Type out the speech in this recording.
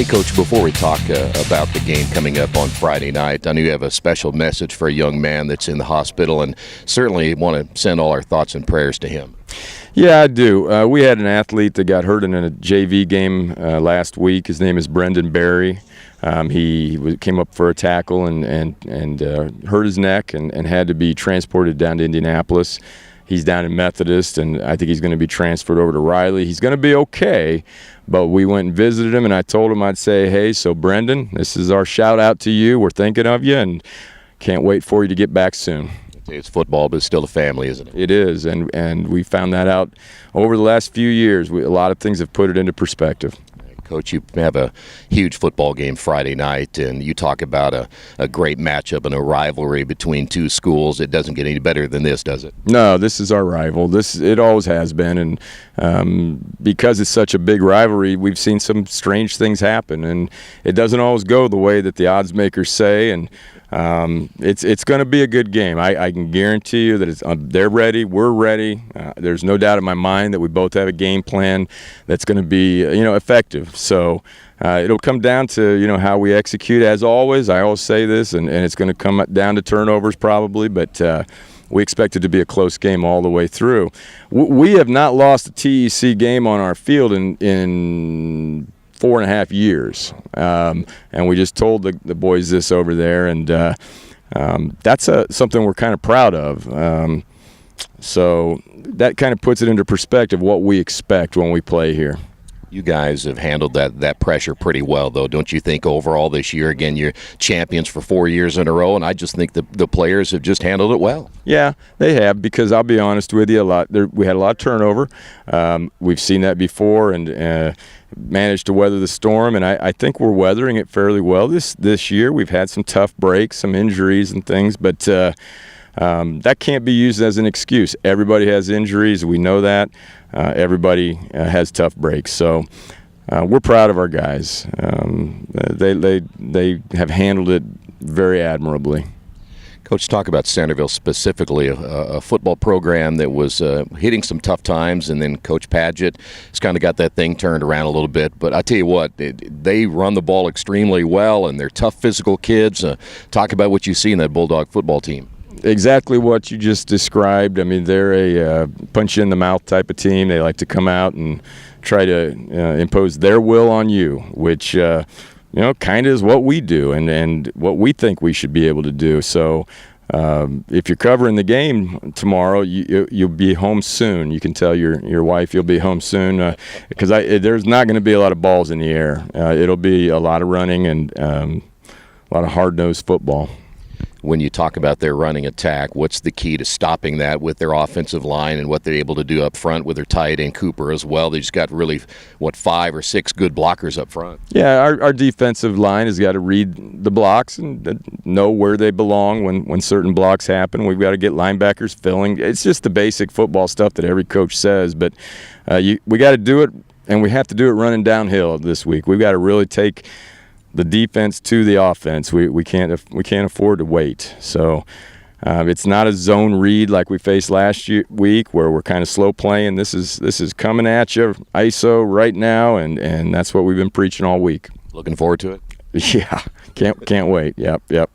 Hey, Coach, before we talk about the game coming up on Friday night, I know you have a special message for a young man that's in the hospital, and certainly want to send all our thoughts and prayers to him. Yeah, I do. We had an athlete that got hurt in a JV game last week. His name is Brendan Berry. He came up for a tackle and hurt his neck and had to be transported down to Indianapolis. He's down in Methodist, and I think he's going to be transferred over to Riley. He's going to be okay, but we went and visited him, and I told him I'd say, hey, so Brendan, this is our shout-out to you. We're thinking of you, and can't wait for you to get back soon. It's football, but it's still a family, isn't it? It is, and we found that out over the last few years. A lot of things have put it into perspective. Coach, you have a huge football game Friday night, and you talk about a great matchup and a rivalry between two schools. It doesn't get any better than this, does it? No, this is our rival. It always has been, and because it's such a big rivalry, we've seen some strange things happen, and it doesn't always go the way that the odds makers say, and it's going to be a good game. I can guarantee you that they're ready, we're ready. There's no doubt in my mind that we both have a game plan that's going to be effective. So it'll come down to how we execute. As always, I always say this, and it's going to come down to turnovers probably, but we expect it to be a close game all the way through. We have not lost a TEC game on our field in 4.5 years, and we just told the boys this over there, and that's something we're kind of proud of. So that kind of puts it into perspective what we expect when we play here. You guys have handled that pressure pretty well, though, don't you think, overall this year? Again, you're champions for 4 years in a row, and I just think the players have just handled it well. Yeah, they have, because I'll be honest with you, we had a lot of turnover. We've seen that before, and managed to weather the storm, and I think we're weathering it fairly well this year. We've had some tough breaks, some injuries and things, but that can't be used as an excuse. Everybody has injuries. We know that. Everybody has tough breaks. So we're proud of our guys. They have handled it very admirably. Coach, talk about Centerville specifically, a football program that was hitting some tough times, and then Coach Padgett has kind of got that thing turned around a little bit. But I tell you what, they run the ball extremely well, and they're tough physical kids. Talk about what you see in that Bulldog football team. Exactly what you just described. I mean, they're a punch-you-in-the-mouth type of team. They like to come out and try to impose their will on you, which kind of is what we do and what we think we should be able to do. So if you're covering the game tomorrow, you'll be home soon. You can tell your wife you'll be home soon, because there's not going to be a lot of balls in the air. It'll be a lot of running and a lot of hard-nosed football. When you talk about their running attack, what's the key to stopping that with their offensive line and what they're able to do up front with their tight end Cooper as well? They just got really, 5 or 6 good blockers up front. Yeah, our defensive line has got to read the blocks and know where they belong when certain blocks happen. We've got to get linebackers filling. It's just the basic football stuff that every coach says, but we got to do it, and we have to do it running downhill this week. We've got to really take the defense to the offense. We can't afford to wait. So it's not a zone read like we faced last week where we're kind of slow playing. This is coming at you, ISO right now, and that's what we've been preaching all week. Looking forward to it. Yeah, can't wait. Yep.